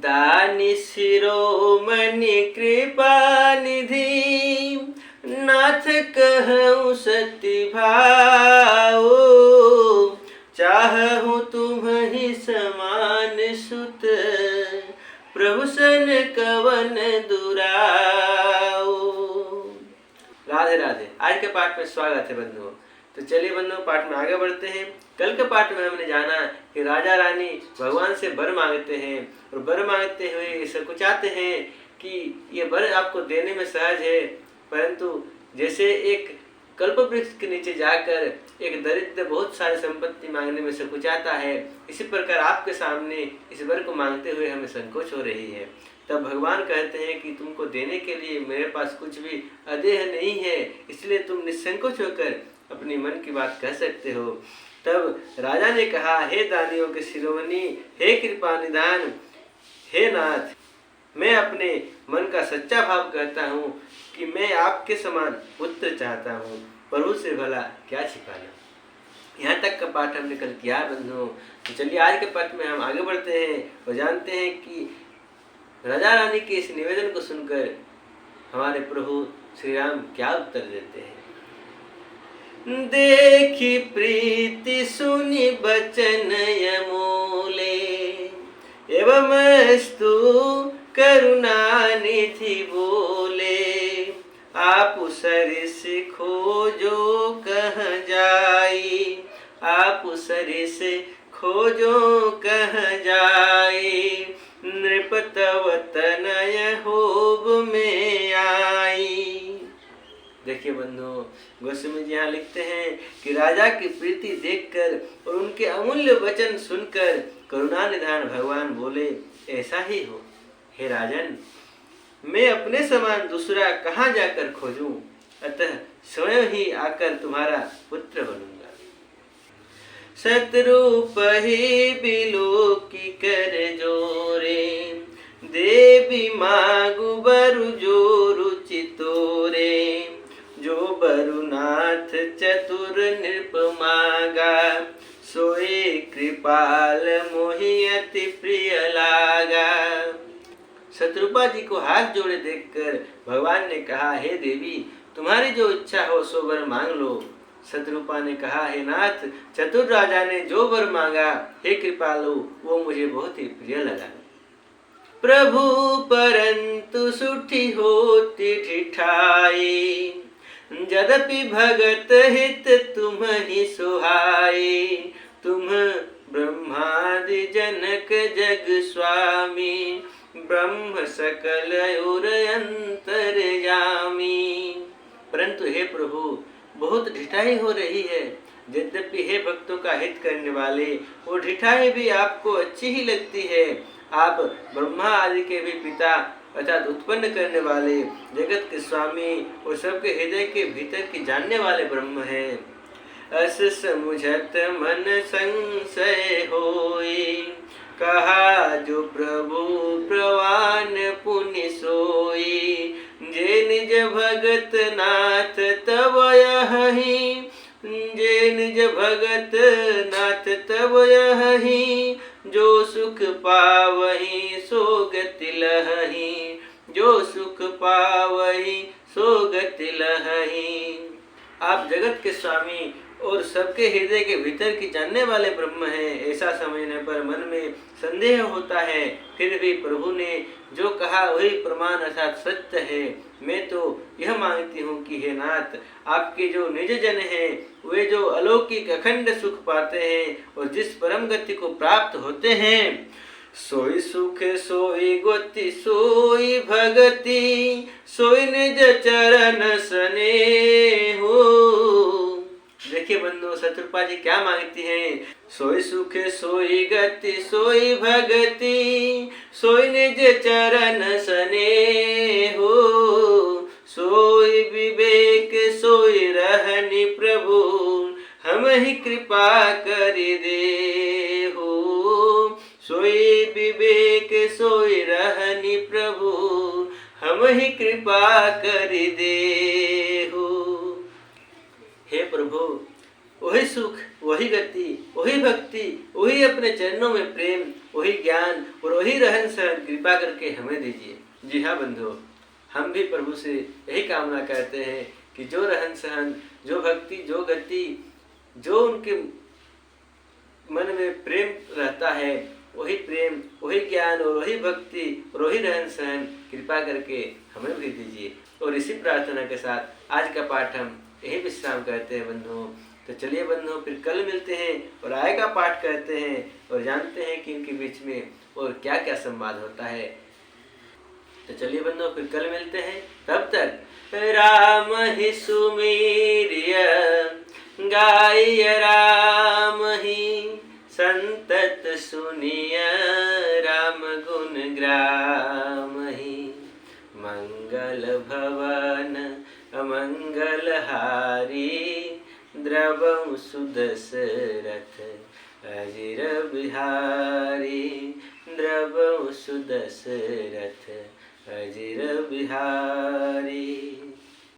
दानी शिरोमणि कृपा निधि, नाथ कहूँ सत्य भाओ, चाहूँ तुम ही समान सुत, प्रभु सन कवन दुराओ। राधे राधे। आज के पाठ में स्वागत है बंधुओं। तो चलिए बंधुओं, पाठ में आगे बढ़ते हैं। कल के पाठ में हमने जाना कि राजा रानी भगवान से वर मांगते हैं और वर मांगते हुए सकुचाते हैं कि ये वर आपको देने में सहज है, परंतु जैसे एक कल्प वृक्ष के नीचे जाकर एक दरिद्र बहुत सारी संपत्ति मांगने में सकुचाता है, इसी प्रकार आपके सामने इस वर को मांगते हुए हमें संकोच हो रही है। तब भगवान कहते हैं कि तुमको देने के लिए मेरे पास कुछ भी अदेह नहीं है, इसलिए तुम निसंकोच होकर अपनी मन की बात कह सकते हो। तब राजा ने कहा, हे दानियों के शिरोमणि, हे कृपा निधान, हे नाथ, मैं अपने मन का सच्चा भाव कहता हूँ कि मैं आपके समान पुत्र चाहता हूँ, प्रभु से भला क्या छिपाना। यहाँ तक का पाठ हमने कल किया बंधुओं। तो चलिए आज के पाठ में हम आगे बढ़ते हैं और जानते हैं कि राजा रानी के इस निवेदन को सुनकर हमारे प्रभु श्री राम क्या उत्तर देते हैं। देखी प्रीति सुनि बचन यमूले, एवं स्तु करुणा निधि बोले, आप सरिस खोजो कह जाई, आप सरिस खोजो कह जाई, नृप तव तनय होब में आई। देखिए बंधुओं, गोस्वामी जी यहाँ लिखते हैं कि राजा की प्रीति देखकर और उनके अमूल्य वचन सुनकर करुणा निधान भगवान बोले, ऐसा ही हो हे राजन, मैं अपने समान दूसरा कहाँ जाकर खोजूं, अतः स्वयं ही आकर तुम्हारा पुत्र बनूंगा। शत्रुप ही बिलो की कर जोरे, देवी मागु बरु जो रुचि तोरे, जो बरुनाथ चतुर नृप मागा, सोए कृपाल मोहि अति प्रिय लागा। शत्रुपा जी को हाथ जोड़े देखकर भगवान ने कहा, हे देवी, तुम्हारी जो इच्छा हो सो वर मांग लो। शत्रुपा ने कहा, हे नाथ, चतुर राजा ने जो वर मांगा, हे कृपालु, वो मुझे बहुत ही प्रिय लगा। प्रभु परंतु सुठी होती ठिठाई, यद्यपि भगत हित तुम ही सुहाई, तुम ब्रह्मादि जनक जग स्वामी, ब्रह्म सकल और अंतर्यामी। परंतु हे प्रभु, बहुत ढिठाई हो रही है। यद्यपि हे भक्तों का हित करने वाले, वो ढिठाई भी आपको अच्छी ही लगती है। आप ब्रह्मा आदि के भी पिता अर्थात उत्पन्न करने वाले, जगत के स्वामी और सबके हृदय के भीतर की जानने वाले ब्रह्म हैं। अस समुझत मन संशय होई, कहा जो प्रभु प्रवान पुनि सोई, जे निज भगत नाथ तब यही, जे निज भगत नाथ तब यही, जो सुख पावही सो गति लहही, जो सुख पावही सो गति लहही। आप जगत के स्वामी और सबके हृदय के भीतर की जानने वाले ब्रह्म हैं, ऐसा समझने पर मन में संदेह होता है। फिर भी प्रभु ने जो कहा वही प्रमाण अर्थात सत्य है। मैं तो यह मांगती हूँ कि हे नाथ, आपके जो निज जन हैं, वे जो अलौकिक अखंड सुख पाते हैं और जिस परम गति को प्राप्त होते हैं, सोई सुख सोई गति सोई भगति, सोई निज चरण स्नेहो। देखिए बंधु, शत्रुपा जी क्या मांगती हैं, सोई सुख सोई गति सोई भगति, सोई निज चरण स्नेहो, सोई विवेक सोई रहनि प्रभु, हम ही कृपा कर दे हो। सोई विवेक सोई रहनि प्रभु, हम ही कृपा कर दे हो। हे प्रभु, वही सुख वही गति, वही भक्ति, वही अपने चरणों में प्रेम, वही ज्ञान और वही रहन सहन कृपा करके हमें दीजिए। जी हाँ बंधुओं, हम भी प्रभु से यही कामना करते हैं कि जो रहन सहन, जो भक्ति, जो गति, जो उनके मन में प्रेम रहता है, वही प्रेम, वही ज्ञान और वही भक्ति और वही रहन सहन कृपा करके हमें भी दीजिए। और इसी प्रार्थना के साथ आज का पाठ हम यही विश्राम करते हैं बंधुओं। तो चलिए बंधुओं, फिर कल मिलते हैं और आय का पाठ करते हैं और जानते हैं कि इनके बीच में और क्या क्या संवाद होता है। तो चलिए बंधुओं, फिर कल मिलते हैं। तब तक राम ही सुमेरिय गाय राम ही संतत सुनिय राम गुण ग्राम ही। मंगल भवन अमंगल हारी द्रवं सुदशरथ अजिर बिहारी। द्रवं सुदशरथ अजिर बिहारी।